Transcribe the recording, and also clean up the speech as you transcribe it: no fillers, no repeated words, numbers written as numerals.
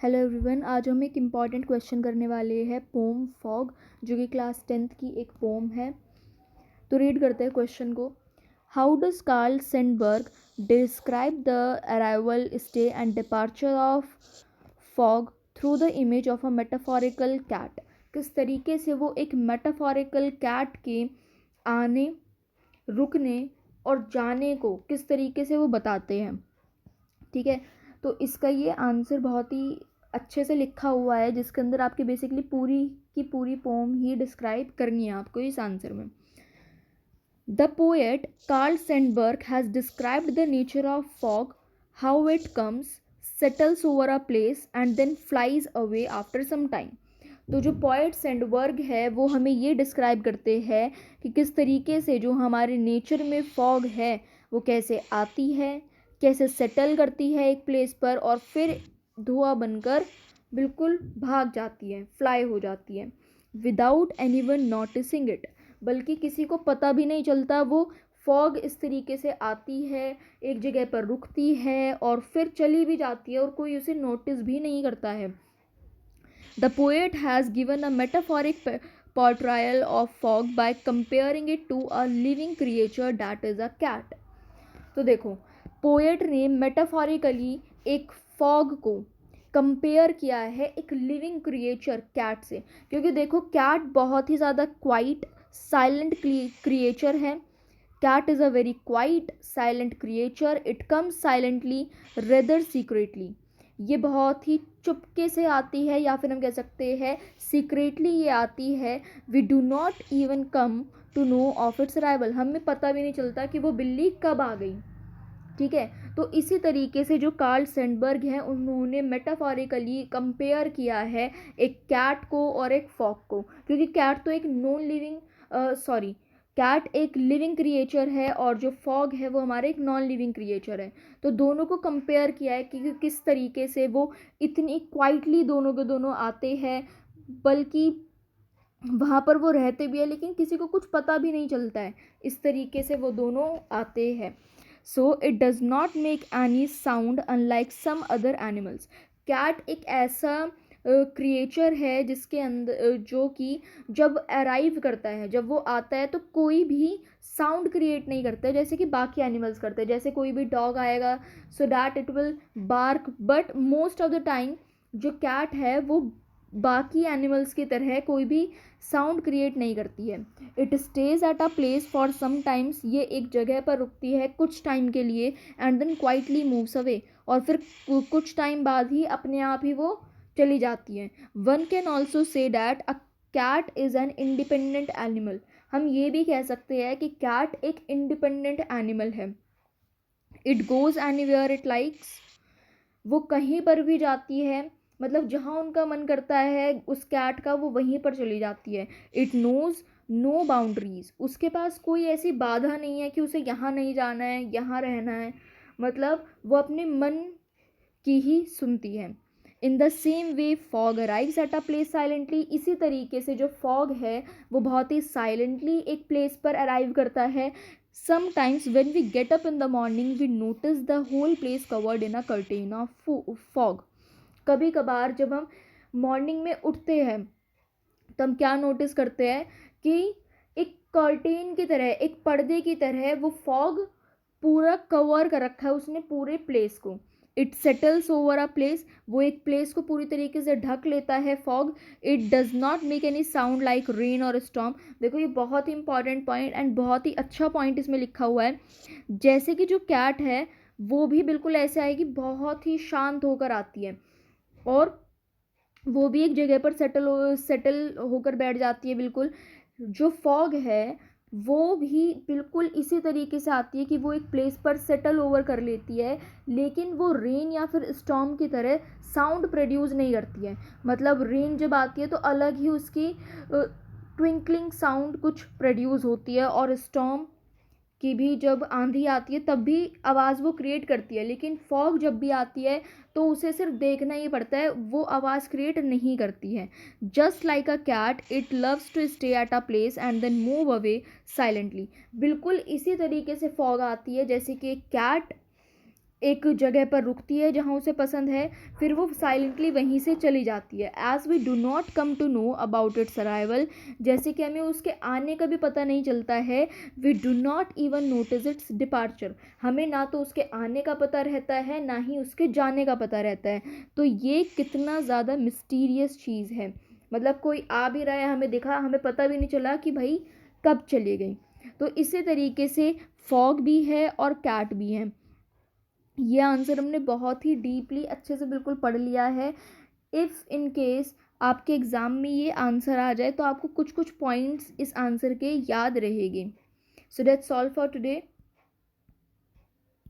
Hello everyone, आज हम एक इम्पॉर्टेंट क्वेश्चन करने वाले हैं पोम फॉग, जो कि क्लास 10th की एक पोम है। तो रीड करते हैं क्वेश्चन को। How does Carl Sandburg describe the arrival, stay and departure of fog through the image of a metaphorical cat. किस तरीके से वो एक मेटाफोरिकल कैट के आने, रुकने और जाने को किस तरीके से वो बताते हैं। ठीक है, तो इसका ये आंसर बहुत ही अच्छे से लिखा हुआ है, जिसके अंदर आपकी बेसिकली पूरी की पूरी पोम ही डिस्क्राइब करनी है आपको इस आंसर में। The poet Carl Sandburg has described the nature of fog, how it comes, settles over a place and then flies away after some time. तो जो पोएट सेंडबर्ग है वो हमें ये डिस्क्राइब करते हैं कि किस तरीके से जो हमारे नेचर में फॉग है वो कैसे आती है, कैसे सेटल करती है एक प्लेस पर और फिर धुआं बनकर बिल्कुल भाग जाती है, फ्लाई हो जाती है, विदाउट एनीवन नोटिसिंग इट। बल्कि किसी को पता भी नहीं चलता। वो फॉग इस तरीके से आती है, एक जगह पर रुकती है और फिर चली भी जाती है और कोई उसे नोटिस भी नहीं करता है। The poet has given a metaphoric portrayal of fog by comparing it to a living creature that is a cat. तो देखो, पोएट ने मेटाफोरिकली एक फॉग को कंपेयर किया है एक लिविंग क्रिएचर कैट से, क्योंकि देखो कैट बहुत ही ज़्यादा क्वाइट साइलेंट क्रिएचर है। Cat is a very quite silent creature, it comes silently rather secretly. ये बहुत ही चुपके से आती है, या फिर हम कह सकते हैं सीक्रेटली ये आती है। We do not even come to know of its arrival. हमें पता भी नहीं चलता कि वो बिल्ली कब आ गई। ठीक है, तो इसी तरीके से जो कार्ल सेंडबर्ग हैं उन्होंने मेटाफोरिकली कंपेयर किया है एक कैट को और एक फॉग को, क्योंकि कैट तो एक नॉन लिविंग कैट एक लिविंग क्रिएचर है और जो फॉग है वो हमारे एक नॉन लिविंग क्रिएचर है। तो दोनों को कंपेयर किया है कि किस तरीके से वो इतनी क्वाइटली दोनों के दोनों आते हैं, बल्कि वहाँ पर वो रहते भी है लेकिन किसी को कुछ पता भी नहीं चलता है। इस तरीके से वो दोनों आते हैं। So it does not make any sound unlike some other animals. Cat एक ऐसा क्रिएचर है जिसके अंदर जो कि जब अराइव करता है, जब वो आता है तो कोई भी साउंड क्रिएट नहीं करता है जैसे कि बाकी एनिमल्स करते हैं। जैसे कोई भी डॉग आएगा so that it will bark, but most of the time जो कैट है वो बाकी एनिमल्स की तरह कोई भी साउंड क्रिएट नहीं करती है। It stays at a place for some times, ये एक जगह पर रुकती है कुछ टाइम के लिए, and then quietly moves away, और फिर कुछ टाइम बाद ही अपने आप ही वो चली जाती है। One can also say that a cat is an independent animal. हम ये भी कह सकते हैं कि कैट एक इंडिपेंडेंट एनिमल है। It goes anywhere it likes, वो कहीं पर भी जाती है, मतलब जहाँ उनका मन करता है उस कैट का वो वहीं पर चली जाती है। इट नोज़ नो बाउंड्रीज, उसके पास कोई ऐसी बाधा नहीं है कि उसे यहाँ नहीं जाना है, यहाँ रहना है। मतलब वो अपने मन की ही सुनती है। In the same way fog arrives eight a place silently, इसी तरीके से जो फॉग है वो बहुत ही साइलेंटली एक प्लेस पर अराइव करता है। Sometimes when we get up in the morning we notice the whole place covered in a curtain of fog. कभी कभार जब हम मॉर्निंग में उठते हैं तो हम क्या नोटिस करते हैं कि एक कर्टेन की तरह, एक पर्दे की तरह वो फॉग पूरा कवर कर रखा है उसने पूरे प्लेस को। It settles over a place, वो एक प्लेस को पूरी तरीके से ढक लेता है fog. It does not make any sound like rain और स्टॉर्म। देखो ये बहुत ही इंपॉर्टेंट पॉइंट एंड बहुत ही अच्छा पॉइंट इसमें लिखा हुआ है। जैसे कि जो कैट है वो भी बिल्कुल ऐसे आएगी, बहुत ही शांत होकर आती है और वो भी एक जगह पर सेटल होकर बैठ जाती है बिल्कुल। जो फॉग है वो भी बिल्कुल इसी तरीके से आती है कि वो एक प्लेस पर सेटल ओवर कर लेती है, लेकिन वो रेन या फिर स्टॉर्म की तरह साउंड प्रोड्यूस नहीं करती है। मतलब रेन जब आती है तो अलग ही उसकी ट्विंकलिंग साउंड कुछ प्रोड्यूस होती है, और स्टॉर्म की भी जब आंधी आती है तब भी आवाज़ वो क्रिएट करती है, लेकिन फॉग जब भी आती है तो उसे सिर्फ देखना ही पड़ता है, वो आवाज़ क्रिएट नहीं करती है। Just like a cat it loves to stay at a place and then move away silently. बिल्कुल इसी तरीके से फॉग आती है जैसे कि कैट एक जगह पर रुकती है जहाँ उसे पसंद है, फिर वो साइलेंटली वहीं से चली जाती है। As we do not come to know about its arrival, जैसे कि हमें उसके आने का भी पता नहीं चलता है। We do not even notice its departure, हमें ना तो उसके आने का पता रहता है ना ही उसके जाने का पता रहता है। तो ये कितना ज़्यादा मिस्टीरियस चीज़ है, मतलब कोई आ भी रहा है, हमें दिखा, हमें पता भी नहीं चला कि भाई कब चली गई। तो इसी तरीके से फॉग भी है और कैट भी है। ये आंसर हमने बहुत ही डीपली अच्छे से बिल्कुल पढ़ लिया है। इफ़ इन केस आपके एग्ज़ाम में ये आंसर आ जाए तो आपको कुछ कुछ पॉइंट्स इस आंसर के याद रहेंगे। So that's all for today.